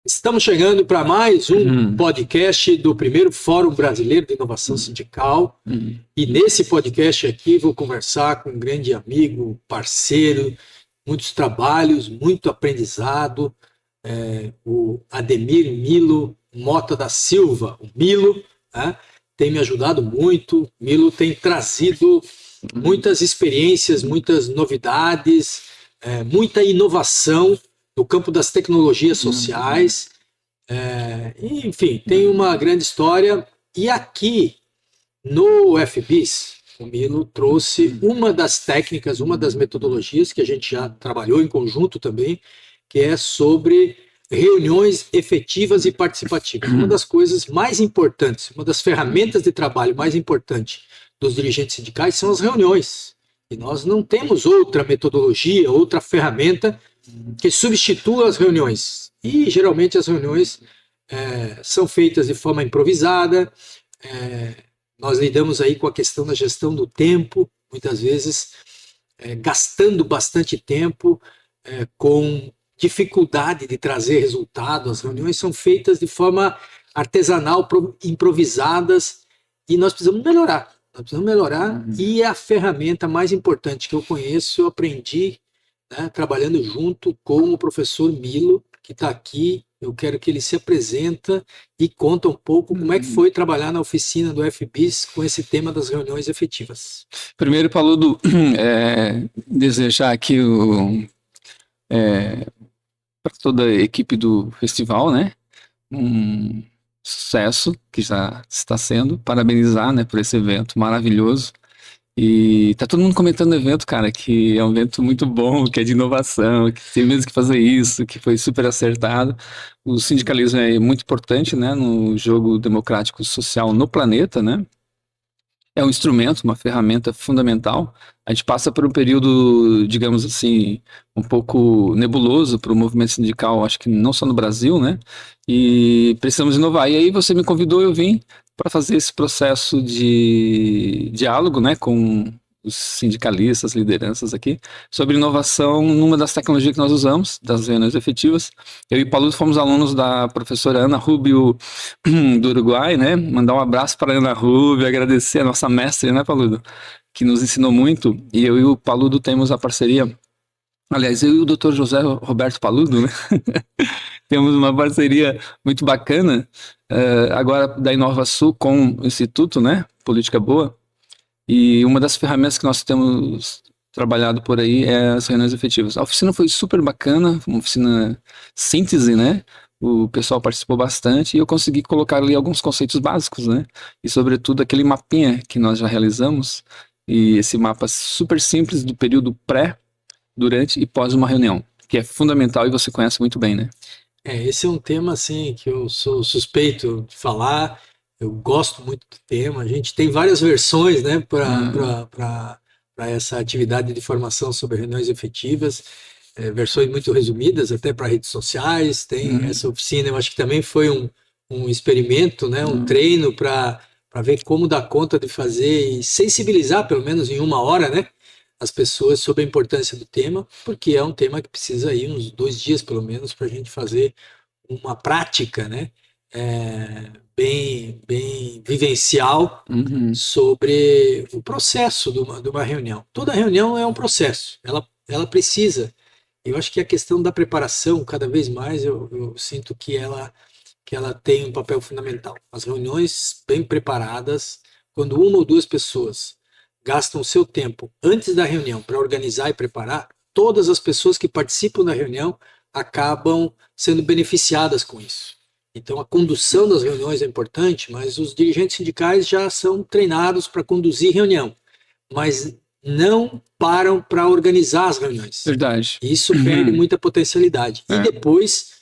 Estamos chegando para mais um podcast do primeiro Fórum Brasileiro de Inovação Sindical. E nesse podcast aqui vou conversar com um grande amigo, parceiro, muitos trabalhos, muito aprendizado, o Ademir Milo Mota da Silva. O Milo, né, tem me ajudado muito. O Milo tem trazido muitas experiências, muitas novidades, muita inovação no campo das tecnologias sociais, enfim, tem uma grande história. E aqui no FBIS, o Milo trouxe uma das técnicas, uma das metodologias que a gente já trabalhou em conjunto também, que é sobre reuniões efetivas e participativas. Uma das coisas mais importantes, uma das ferramentas de trabalho mais importantes dos dirigentes sindicais são as reuniões. E nós não temos outra metodologia, outra ferramenta que substitua as reuniões. E geralmente as reuniões são feitas de forma improvisada. Nós lidamos aí com a questão da gestão do tempo, muitas vezes gastando bastante tempo, com dificuldade de trazer resultado. As reuniões são feitas de forma artesanal, improvisadas, e nós precisamos melhorar. E a ferramenta mais importante que eu conheço, eu aprendi, trabalhando junto com o professor Milo, que está aqui. Eu quero que ele se apresenta e conta um pouco como é que foi trabalhar na oficina do FBIS com esse tema das reuniões efetivas. Primeiro, Paludo, desejar aqui para toda a equipe do festival, né, um sucesso que já está sendo, parabenizar, né, por esse evento maravilhoso. E tá todo mundo comentando no evento, cara, que é um evento muito bom, que é de inovação, que tem mesmo que fazer isso, que foi super acertado. O sindicalismo é muito importante, né, no jogo democrático social no planeta, né? É um instrumento, uma ferramenta fundamental. A gente passa por um período, digamos assim, um pouco nebuloso para o movimento sindical, acho que não só no Brasil, né? E precisamos inovar. E aí você me convidou, eu vim para fazer esse processo de diálogo, né, com os sindicalistas, lideranças aqui, sobre inovação numa das tecnologias que nós usamos, das reuniões efetivas. Eu e o Paludo fomos alunos da professora Ana Rubio, do Uruguai, né? Mandar um abraço para a Ana Rubio, agradecer a nossa mestre, né, Paludo, que nos ensinou muito. E eu e o Paludo temos a parceria, aliás, eu e o Dr. José Roberto Paludo, né? Temos uma parceria muito bacana, agora da InovaSul com o Instituto, né? Política Boa. E uma das ferramentas que nós temos trabalhado por aí é as reuniões efetivas. A oficina foi super bacana, uma oficina síntese, né? O pessoal participou bastante e eu consegui colocar ali alguns conceitos básicos, né? E sobretudo aquele mapinha que nós já realizamos, e esse mapa super simples do período pré, durante e pós uma reunião, que é fundamental e você conhece muito bem, né? Esse é um tema assim que eu sou suspeito de falar. Eu gosto muito do tema. A gente tem várias versões, né, para essa atividade de formação sobre reuniões efetivas, versões muito resumidas, até para redes sociais. Tem essa oficina, eu acho que também foi um experimento, né, um treino para ver como dar conta de fazer e sensibilizar, pelo menos em uma hora, né, as pessoas sobre a importância do tema, porque é um tema que precisa aí uns 2 dias, pelo menos, para a gente fazer uma prática, né, bem vivencial sobre o processo de uma reunião. Toda reunião é um processo, ela precisa. Eu acho que a questão da preparação, cada vez mais, eu sinto que ela tem um papel fundamental. As reuniões bem preparadas, quando uma ou duas pessoas gastam seu tempo antes da reunião para organizar e preparar, todas as pessoas que participam da reunião acabam sendo beneficiadas com isso. Então, a condução das reuniões é importante, mas os dirigentes sindicais já são treinados para conduzir reunião, mas não param para organizar as reuniões. Verdade. Isso perde muita potencialidade. E depois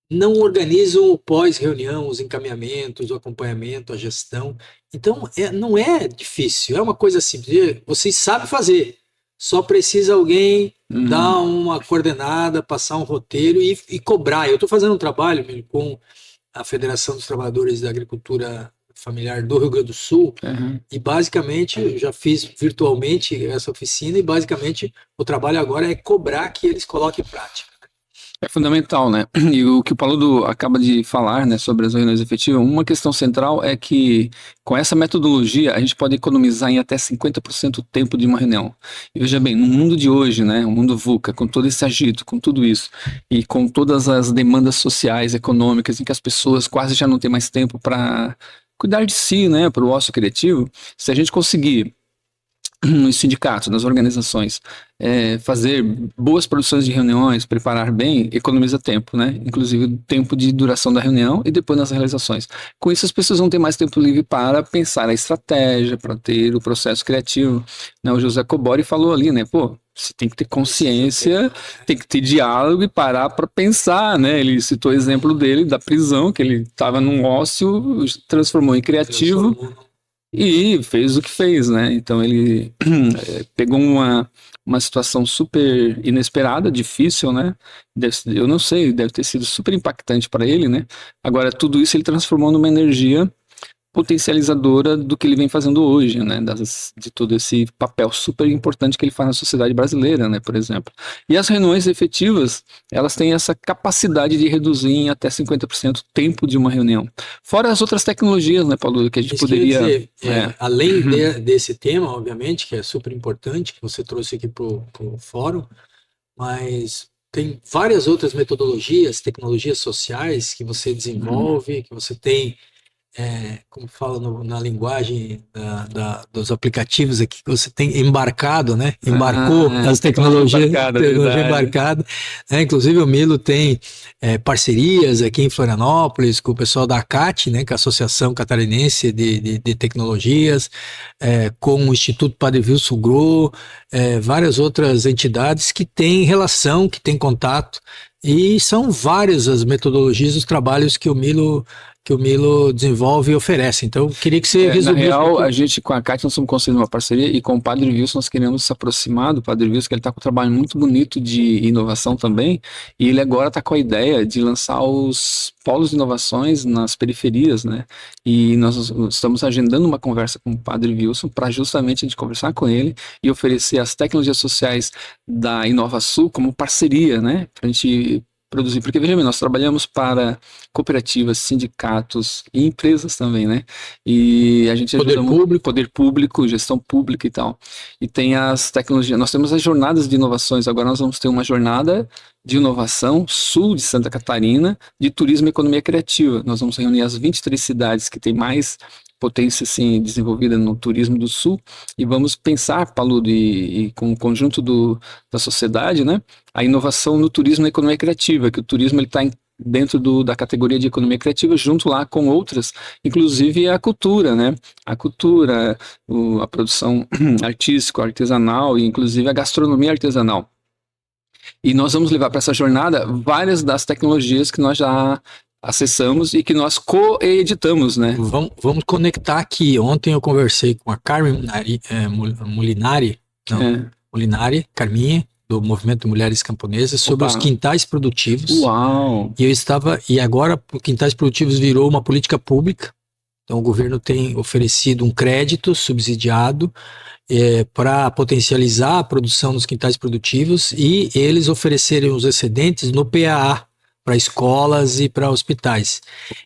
não organizam o pós-reunião, os encaminhamentos, o acompanhamento, a gestão. Então, não é difícil, é uma coisa simples. Vocês sabem fazer, só precisa alguém dar uma coordenada, passar um roteiro e cobrar. Eu estou fazendo um trabalho com a Federação dos Trabalhadores da Agricultura Familiar do Rio Grande do Sul, e basicamente eu já fiz virtualmente essa oficina, e basicamente o trabalho agora é cobrar que eles coloquem em prática. É fundamental, né? E o que o Paludo acaba de falar, né, sobre as reuniões efetivas, uma questão central é que com essa metodologia a gente pode economizar em até 50% o tempo de uma reunião. E veja bem, no mundo de hoje, né, o mundo VUCA, com todo esse agito, com tudo isso, e com todas as demandas sociais, econômicas, em que as pessoas quase já não têm mais tempo para cuidar de si, né, para o ócio criativo, se a gente conseguir nos sindicatos, nas organizações, fazer boas produções de reuniões, preparar bem, economiza tempo, né? Inclusive o tempo de duração da reunião e depois nas realizações. Com isso, as pessoas vão ter mais tempo livre para pensar a estratégia, para ter o processo criativo. Né? O José Cobori falou ali, né? Pô, você tem que ter consciência, tem que ter diálogo e parar para pensar, né? Ele citou o exemplo dele da prisão, que ele estava num ócio, transformou em criativo. E fez o que fez, né? Então ele pegou uma situação super inesperada, difícil, né? Eu não sei, deve ter sido super impactante para ele, né? Agora, tudo isso ele transformou numa energia potencializadora do que ele vem fazendo hoje, né? De todo esse papel super importante que ele faz na sociedade brasileira, né? Por exemplo. E as reuniões efetivas, elas têm essa capacidade de reduzir em até 50% o tempo de uma reunião. Fora as outras tecnologias, né, Paulo, que a gente poderia... Dizer, além desse tema, obviamente, que é super importante, que você trouxe aqui para o fórum, mas tem várias outras metodologias, tecnologias sociais que você desenvolve, que você tem... como fala na linguagem dos aplicativos aqui, que você tem embarcado, né? Embarcou as tecnologias, tecnologia embarcada. Inclusive o Milo tem parcerias aqui em Florianópolis com o pessoal da ACAT, né? Que é a Associação Catarinense de Tecnologias, com o Instituto Padre Wilson Groh, várias outras entidades que têm relação, que têm contato, e são várias as metodologias, os trabalhos que o Milo desenvolve e oferece. Então, queria que você resumisse. Na real, a gente com a CAT nós estamos construindo uma parceria e com o Padre Wilson nós queremos se aproximar do Padre Wilson, que ele está com um trabalho muito bonito de inovação também, e ele agora está com a ideia de lançar os polos de inovações nas periferias, né? E nós estamos agendando uma conversa com o Padre Wilson para justamente a gente conversar com ele e oferecer as tecnologias sociais da InovaSul como parceria, né? Para a gente produzir, porque veja bem, nós trabalhamos para cooperativas, sindicatos e empresas também, né? E a gente ajuda poder público, gestão pública e tal. E tem as tecnologias, nós temos as jornadas de inovações, agora nós vamos ter uma jornada de inovação sul de Santa Catarina, de turismo e economia criativa. Nós vamos reunir as 23 cidades que têm mais potência assim, desenvolvida no turismo do sul, e vamos pensar, Paludo, e com o conjunto da sociedade, né, a inovação no turismo e na economia criativa, que o turismo está dentro da categoria de economia criativa, junto lá com outras, inclusive a cultura, né, a cultura, a produção artística, artesanal, e inclusive a gastronomia artesanal. E nós vamos levar para essa jornada várias das tecnologias que nós já acessamos e que nós co-editamos, né? Vamos conectar aqui. Ontem eu conversei com a Carmen Molinari, Carminha, do Movimento de Mulheres Camponesas, sobre os quintais produtivos. Uau! E agora o quintais produtivos virou uma política pública. Então o governo tem oferecido um crédito subsidiado para potencializar a produção nos quintais produtivos e eles oferecerem os excedentes no PAA, para escolas e para hospitais.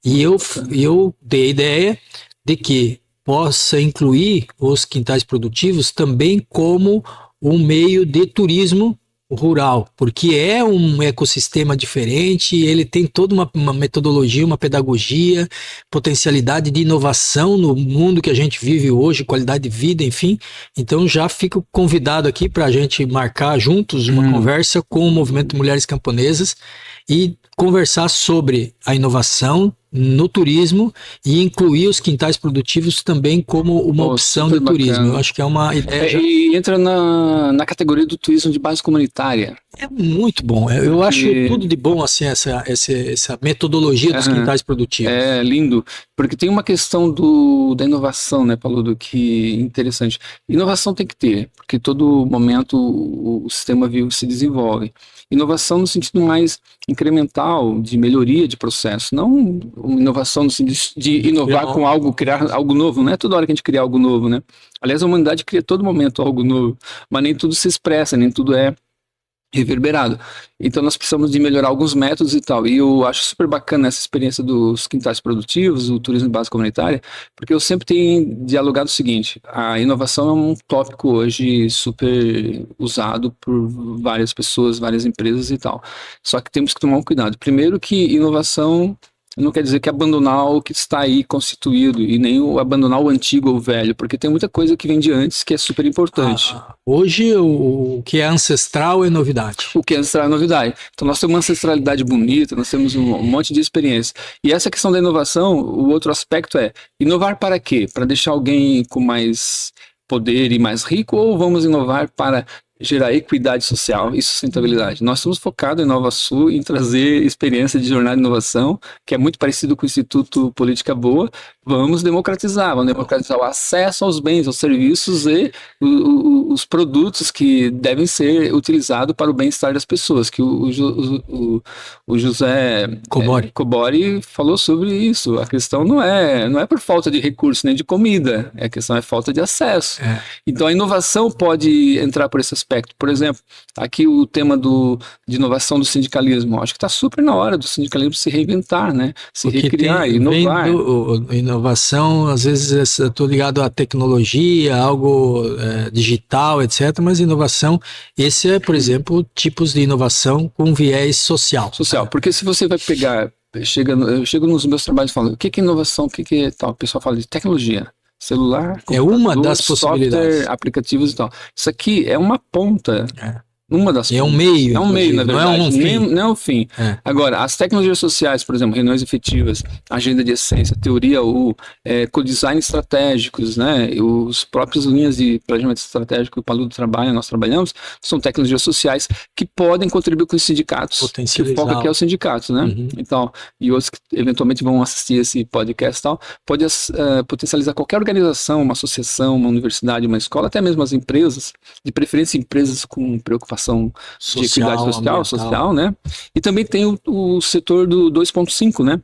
E eu dei a ideia de que possa incluir os quintais produtivos também como um meio de turismo rural, porque é um ecossistema diferente, ele tem toda uma metodologia, uma pedagogia, potencialidade de inovação no mundo que a gente vive hoje, qualidade de vida, enfim. Então já fico convidado aqui para a gente marcar juntos uma conversa com o Movimento de Mulheres Camponesas e conversar sobre a inovação no turismo e incluir os quintais produtivos também como uma opção de turismo. Bacana. Eu acho que é uma ideia. E entra na categoria do turismo de base comunitária. É muito bom. Eu acho tudo de bom assim, essa metodologia dos quintais produtivos. É lindo, porque tem uma questão da inovação, né, Paludo, que interessante. Inovação tem que ter, porque todo momento o sistema vivo se desenvolve. Inovação no sentido mais incremental, de melhoria de processo, não inovação no sentido de inovar com algo, criar algo novo, não é toda hora que a gente cria algo novo, né? Aliás, a humanidade cria a todo momento algo novo, mas nem tudo se expressa, nem tudo é reverberado. Então nós precisamos de melhorar alguns métodos e tal. E eu acho super bacana essa experiência dos quintais produtivos, o turismo de base comunitária, porque eu sempre tenho dialogado o seguinte: a inovação é um tópico hoje super usado por várias pessoas, várias empresas e tal. Só que temos que tomar um cuidado. Primeiro que inovação não quer dizer que abandonar o que está aí constituído e nem abandonar o antigo ou o velho, porque tem muita coisa que vem de antes que é super importante. Hoje, o que é ancestral é novidade. O que é ancestral é novidade. Então, nós temos uma ancestralidade bonita, nós temos um monte de experiência. E essa questão da inovação, o outro aspecto é inovar para quê? Para deixar alguém com mais poder e mais rico, ou vamos inovar para gerar equidade social e sustentabilidade? Nós estamos focados em Nova Sul em trazer experiência de jornada de inovação, que é muito parecido com o Instituto Política Boa. Vamos democratizar o acesso aos bens, aos serviços e os produtos que devem ser utilizados para o bem-estar das pessoas, que o José Cobori falou sobre isso. A questão não é por falta de recurso nem de comida, a questão é falta de acesso. Então a inovação pode entrar por esse aspecto. Por exemplo, aqui o tema de inovação do sindicalismo. Acho que está super na hora do sindicalismo se reinventar, né? Se recriar, inovar. Inovação, às vezes estou ligado à tecnologia, algo digital, etc. Mas inovação, esse é, por exemplo, tipos de inovação com viés social. Social, porque se você vai pegar, eu chego nos meus trabalhos falando, o que é inovação, o que é tal? O pessoal fala de tecnologia. Celular, é uma das possibilidades. Software, aplicativos e tal. Isso aqui é uma ponta. Uma das é um meio. É um meio, na verdade. Não é um fim. Não é um fim. Agora, as tecnologias sociais, por exemplo, reuniões efetivas, agenda de essência, teoria U, co-design estratégicos, né? Os próprios linhas de planejamento estratégico que o Paludo trabalha, nós trabalhamos, são tecnologias sociais que podem contribuir com os sindicatos. Que o foco aqui é os sindicatos, né? Então, e outros que eventualmente vão assistir esse podcast e tal, pode potencializar qualquer organização, uma associação, uma universidade, uma escola, até mesmo as empresas, de preferência empresas com preocupação de equidade social, né? E também tem o setor do 2.5, né?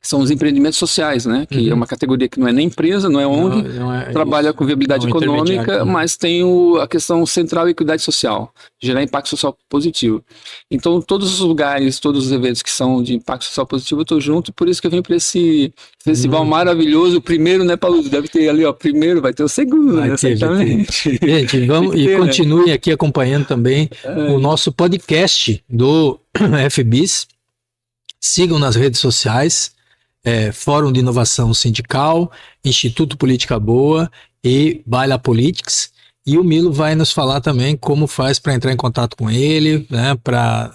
São os empreendimentos sociais, né? Que é uma categoria que não é nem empresa, não é ONG, trabalha com viabilidade econômica, mas tem a questão central equidade social, gerar impacto social positivo. Então, todos os lugares, todos os eventos que são de impacto social positivo, eu estou junto, e por isso que eu venho para esse festival maravilhoso. O primeiro, né, Paulo? Deve ter ali, ó, primeiro, vai ter o segundo, né? Certamente. Gente, vamos e continuem aqui acompanhando também o nosso podcast do FBIS. Sigam nas redes sociais. Fórum de Inovação Sindical, Instituto Política Boa e Baila Politics. E o Milo vai nos falar também como faz para entrar em contato com ele, né, para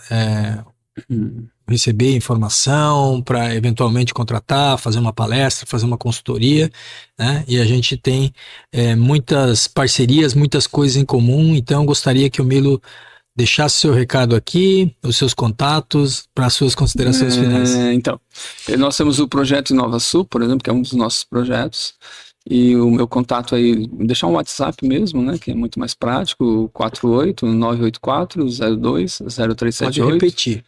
receber informação, para eventualmente contratar, fazer uma palestra, fazer uma consultoria, né? E a gente tem muitas parcerias, muitas coisas em comum, então gostaria que o Milo deixasse seu recado aqui, os seus contatos, para as suas considerações finais. Então, nós temos o projeto Nova Sul, por exemplo, que é um dos nossos projetos, e o meu contato aí, deixar um WhatsApp mesmo, né, que é muito mais prático, 48-984-02-0378. Pode repetir.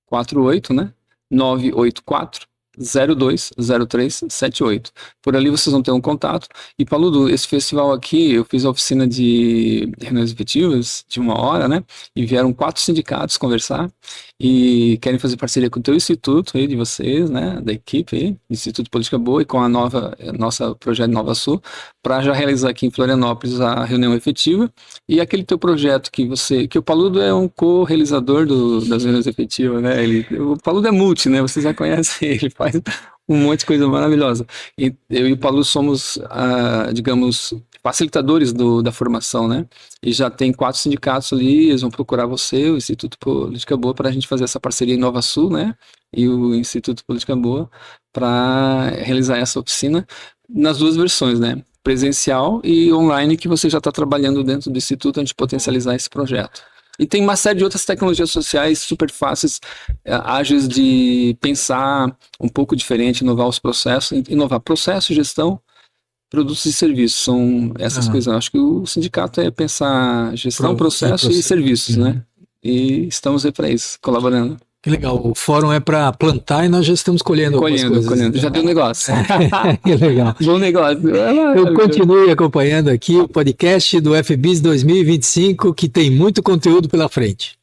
48, né, 984-020378. Por ali vocês vão ter um contato. E, Paludo, esse festival aqui, eu fiz a oficina de reuniões efetivas de 1 hora, né? E vieram 4 sindicatos conversar e querem fazer parceria com o teu instituto aí, de vocês, né? Da equipe aí, Instituto Política Boa, e com nossa projeto Nova Sul, para já realizar aqui em Florianópolis a reunião efetiva. E aquele teu projeto que o Paludo é um co-realizador das reuniões efetivas, né? O Paludo é multi, né? Vocês já conhecem ele, faz um monte de coisa maravilhosa. E eu e o Paludo somos, digamos, facilitadores da formação, né? E já tem 4 sindicatos ali, eles vão procurar você, o Instituto Política Boa, para a gente fazer essa parceria em Nova Sul, né? E o Instituto Política Boa, para realizar essa oficina nas 2 versões, né? Presencial e online, que você já está trabalhando dentro do Instituto, a gente potencializar esse projeto. E tem uma série de outras tecnologias sociais super fáceis, ágeis de pensar um pouco diferente, inovar os processos, inovar processo, gestão, produtos e serviços, são essas coisas. Eu acho que o sindicato é pensar gestão, processo e serviços, né? E estamos aí para isso, colaborando. Que legal. O fórum é para plantar e nós já estamos colhendo algumas coisas. Colhendo. Já deu negócio. Que legal. Bom negócio. Eu continue acompanhando aqui o podcast do FBIS 2025, que tem muito conteúdo pela frente.